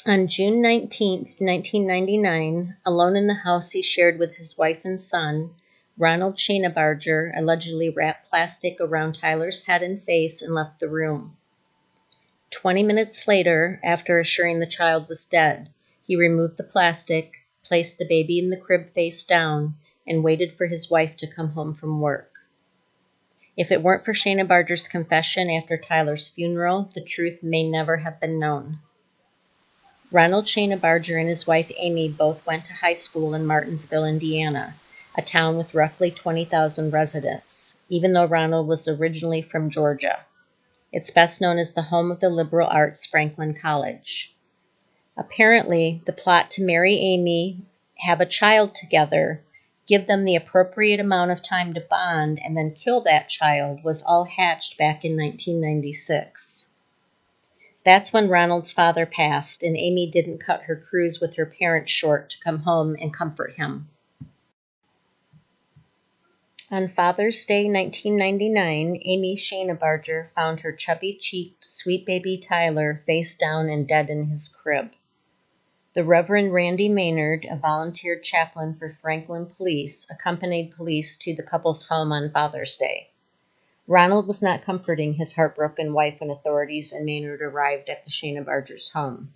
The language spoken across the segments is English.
On June 19, 1999, alone in the house he shared with his wife and son, Ronald Shanabarger allegedly wrapped plastic around Tyler's head and face and left the room. 20 minutes later, after assuring the child was dead, he removed the plastic, placed the baby in the crib face down, and waited for his wife to come home from work. If it weren't for Shanabarger's confession after Tyler's funeral, the truth may never have been known. Ronald Shanabarger and his wife Amy both went to high school in Martinsville, Indiana, a town with roughly 20,000 residents, even though Ronald was originally from Georgia. It's best known as the home of the liberal arts Franklin College. Apparently, the plot to marry Amy, have a child together, give them the appropriate amount of time to bond, and then kill that child was all hatched back in 1996. That's when Ronald's father passed, and Amy didn't cut her cruise with her parents short to come home and comfort him. On Father's Day 1999, Amy Shanabarger found her chubby-cheeked, sweet baby Tyler face down and dead in his crib. The Reverend Randy Maynard, a volunteer chaplain for Franklin Police, accompanied police to the couple's home on Father's Day. Ronald was not comforting his heartbroken wife when authorities and Maynard arrived at the Shanabarger's home.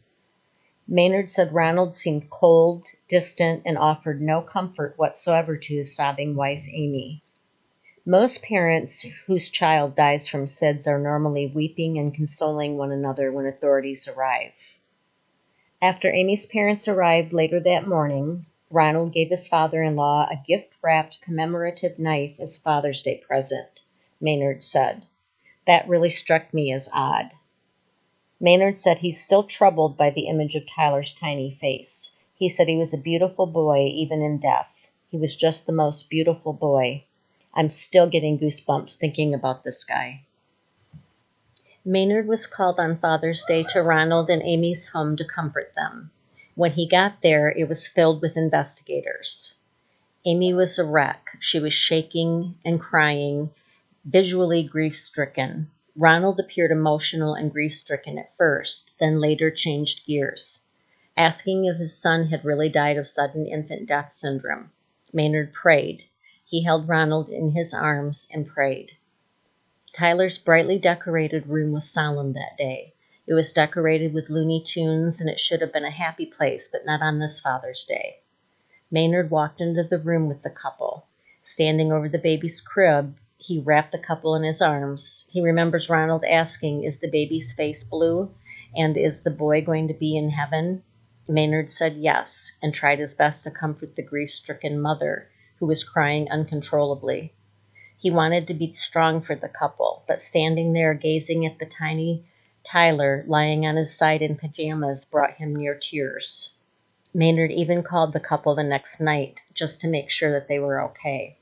Maynard said Ronald seemed cold, distant, and offered no comfort whatsoever to his sobbing wife, Amy. Most parents whose child dies from SIDS are normally weeping and consoling one another when authorities arrive. After Amy's parents arrived later that morning, Ronald gave his father-in-law a gift-wrapped commemorative knife as Father's Day present, Maynard said. That really struck me as odd. Maynard said he's still troubled by the image of Tyler's tiny face. He said he was a beautiful boy even in death. He was just the most beautiful boy. I'm still getting goosebumps thinking about this guy. Maynard was called on Father's Day to Ronald and Amy's home to comfort them. When he got there, it was filled with investigators. Amy was a wreck. She was shaking and crying, visually grief-stricken. Ronald appeared emotional and grief-stricken at first, then later changed gears, asking if his son had really died of sudden infant death syndrome. Maynard prayed. He held Ronald in his arms and prayed. Tyler's brightly decorated room was solemn that day. It was decorated with Looney Tunes, and it should have been a happy place, but not on this Father's Day. Maynard walked into the room with the couple. Standing over the baby's crib, he wrapped the couple in his arms. He remembers Ronald asking, "Is the baby's face blue? And is the boy going to be in heaven?" Maynard said yes, and tried his best to comfort the grief-stricken mother, who was crying uncontrollably. He wanted to be strong for the couple, but standing there gazing at the tiny Tyler lying on his side in pajamas brought him near tears. Maynard even called the couple the next night just to make sure that they were okay.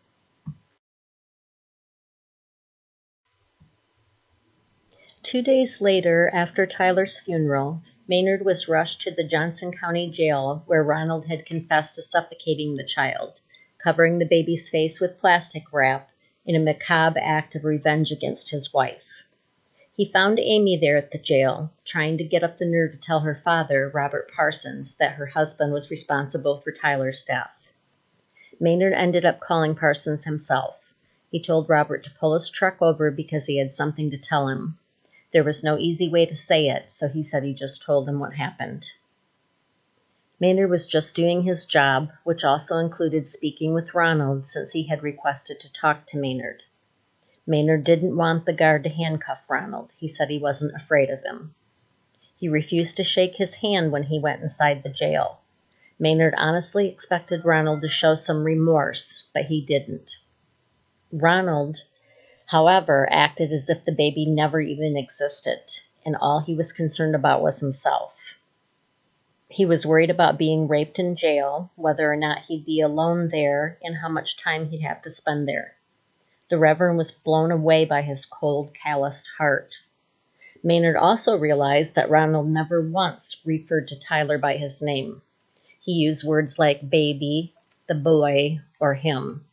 Two days later, after Tyler's funeral, Maynard was rushed to the Johnson County Jail where Ronald had confessed to suffocating the child, covering the baby's face with plastic wrap in a macabre act of revenge against his wife. He found Amy there at the jail, trying to get up the nerve to tell her father, Robert Parsons, that her husband was responsible for Tyler's death. Maynard ended up calling Parsons himself. He told Robert to pull his truck over because he had something to tell him. There was no easy way to say it, so he said he just told him what happened. Maynard was just doing his job, which also included speaking with Ronald since he had requested to talk to Maynard. Maynard didn't want the guard to handcuff Ronald. He said he wasn't afraid of him. He refused to shake his hand when he went inside the jail. Maynard honestly expected Ronald to show some remorse, but he didn't. Ronald, however, acted as if the baby never even existed, and all he was concerned about was himself. He was worried about being raped in jail, whether or not he'd be alone there, and how much time he'd have to spend there. The Reverend was blown away by his cold, calloused heart. Maynard also realized that Ronald never once referred to Tyler by his name. He used words like baby, the boy, or him.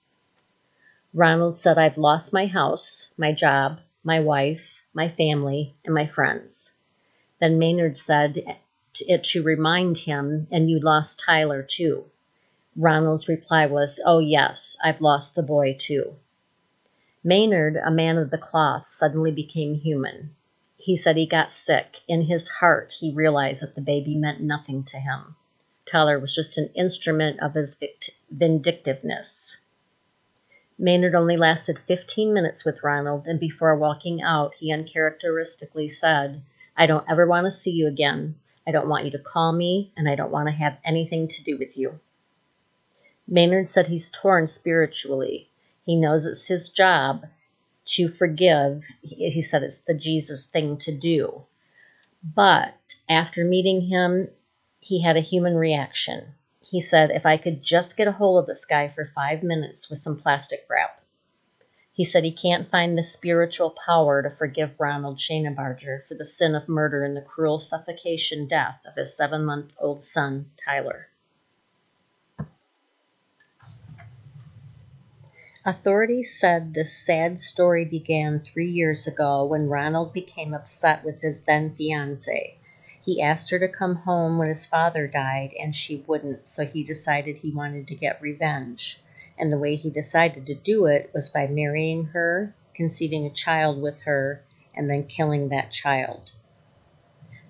Ronald said, "I've lost my house, my job, my wife, my family, and my friends." Then Maynard said, it to remind him, and you lost Tyler too. Ronald's reply was, "Oh yes, I've lost the boy too." Maynard, a man of the cloth, suddenly became human. He said he got sick. In his heart, he realized that the baby meant nothing to him. Tyler was just an instrument of his vindictiveness. Maynard only lasted 15 minutes with Ronald, and before walking out, he uncharacteristically said, "I don't ever want to see you again. I don't want you to call me, and I don't want to have anything to do with you." Maynard said he's torn spiritually. He knows it's his job to forgive. He said it's the Jesus thing to do. But after meeting him, he had a human reaction. He said, "If I could just get a hold of this guy for 5 minutes with some plastic wrap." He said he can't find the spiritual power to forgive Ronald Shanabarger for the sin of murder and the cruel suffocation death of his 7-month-old son, Tyler. Authorities said this sad story began 3 years ago when Ronald became upset with his then fiancée. He asked her to come home when his father died, and she wouldn't, so he decided he wanted to get revenge. And the way he decided to do it was by marrying her, conceiving a child with her, and then killing that child.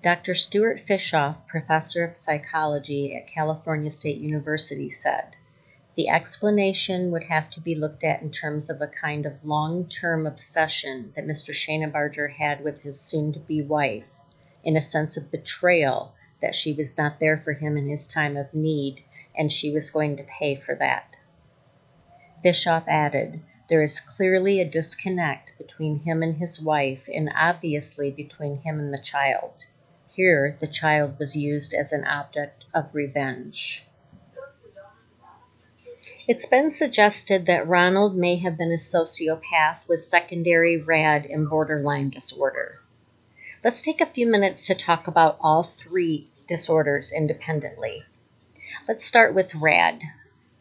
Dr. Stuart Fishoff, professor of psychology at California State University, said, "The explanation would have to be looked at in terms of a kind of long-term obsession that Mr. Shanabarger had with his soon-to-be wife, in a sense of betrayal that she was not there for him in his time of need, and she was going to pay for that." Fishoff added, "There is clearly a disconnect between him and his wife, and obviously between him and the child. Here, the child was used as an object of revenge." It's been suggested that Ronald may have been a sociopath with secondary RAD and borderline disorder. Let's take a few minutes to talk about all three disorders independently. Let's start with RAD.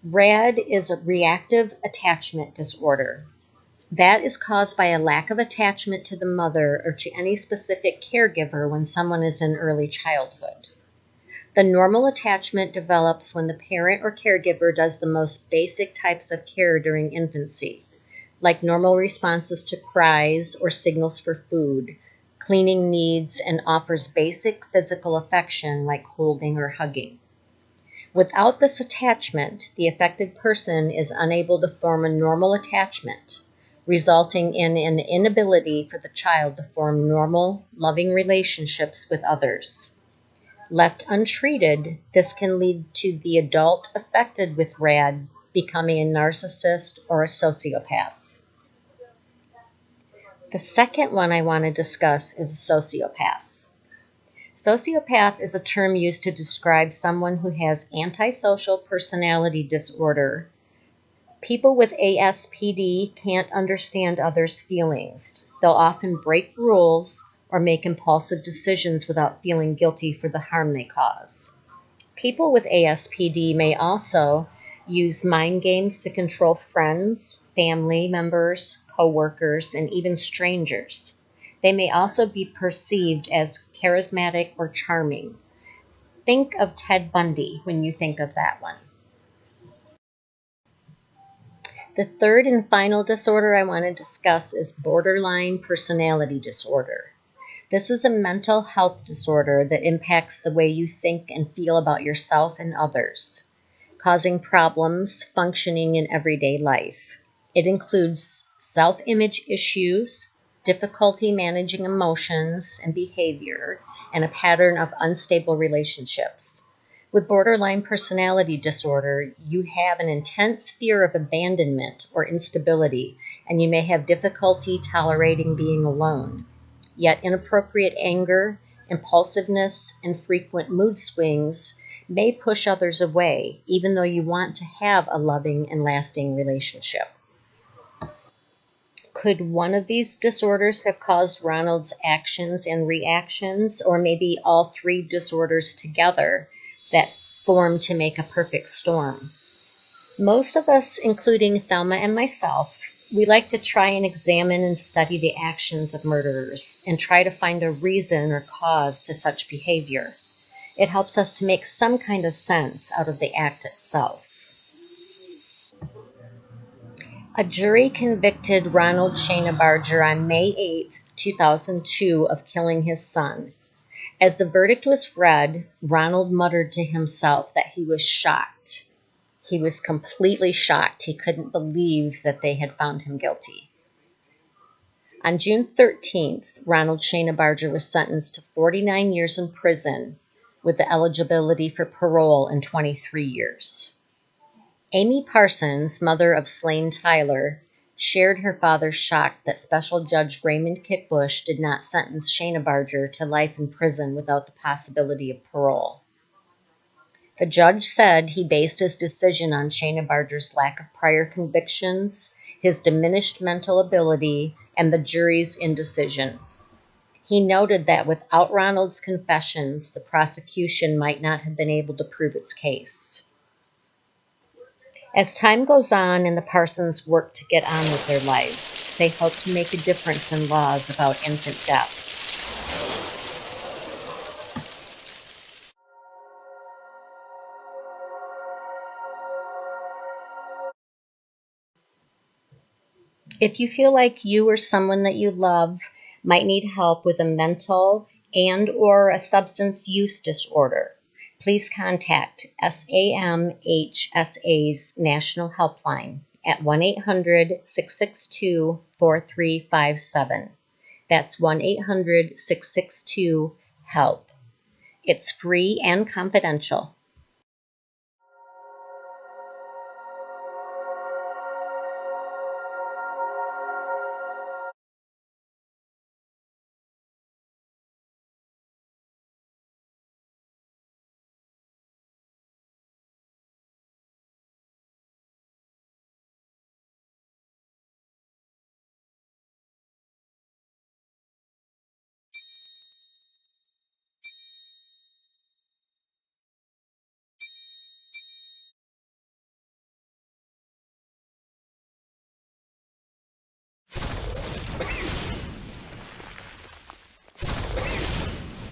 RAD is a reactive attachment disorder. That is caused by a lack of attachment to the mother or to any specific caregiver when someone is in early childhood. The normal attachment develops when the parent or caregiver does the most basic types of care during infancy, like normal responses to cries or signals for food, cleaning needs, and offers basic physical affection like holding or hugging. Without this attachment, the affected person is unable to form a normal attachment, resulting in an inability for the child to form normal, loving relationships with others. Left untreated, this can lead to the adult affected with RAD becoming a narcissist or a sociopath. The second one I want to discuss is a sociopath. Sociopath is a term used to describe someone who has antisocial personality disorder. People with ASPD can't understand others' feelings. They'll often break rules or make impulsive decisions without feeling guilty for the harm they cause. People with ASPD may also use mind games to control friends, family members, coworkers, and even strangers. They may also be perceived as charismatic or charming. Think of Ted Bundy when you think of that one. The third and final disorder I want to discuss is borderline personality disorder. This is a mental health disorder that impacts the way you think and feel about yourself and others, causing problems functioning in everyday life. It includes self-image issues, difficulty managing emotions and behavior, and a pattern of unstable relationships. With borderline personality disorder, you have an intense fear of abandonment or instability, and you may have difficulty tolerating being alone. Yet inappropriate anger, impulsiveness, and frequent mood swings may push others away, even though you want to have a loving and lasting relationship. Could one of these disorders have caused Ronald's actions and reactions, or maybe all three disorders together that form to make a perfect storm? Most of us, including Thelma and myself, we like to try and examine and study the actions of murderers and try to find a reason or cause to such behavior. It helps us to make some kind of sense out of the act itself. A jury convicted Ronald Shanabarger on May 8, 2002, of killing his son. As the verdict was read, Ronald muttered to himself that he was shocked. He was completely shocked. He couldn't believe that they had found him guilty. On June 13th, Ronald Shanabarger was sentenced to 49 years in prison with the eligibility for parole in 23 years. Amy Parsons, mother of slain Tyler, shared her father's shock that Special Judge Raymond Kickbush did not sentence Shanabarger to life in prison without the possibility of parole. The judge said he based his decision on Shanabarger's lack of prior convictions, his diminished mental ability, and the jury's indecision. He noted that without Ronald's confessions, the prosecution might not have been able to prove its case. As time goes on and the Parsons work to get on with their lives, they hope to make a difference in laws about infant deaths. If you feel like you or someone that you love might need help with a mental and/or a substance use disorder, please contact SAMHSA's National Helpline at 1-800-662-4357. That's 1-800-662-HELP. It's free and confidential.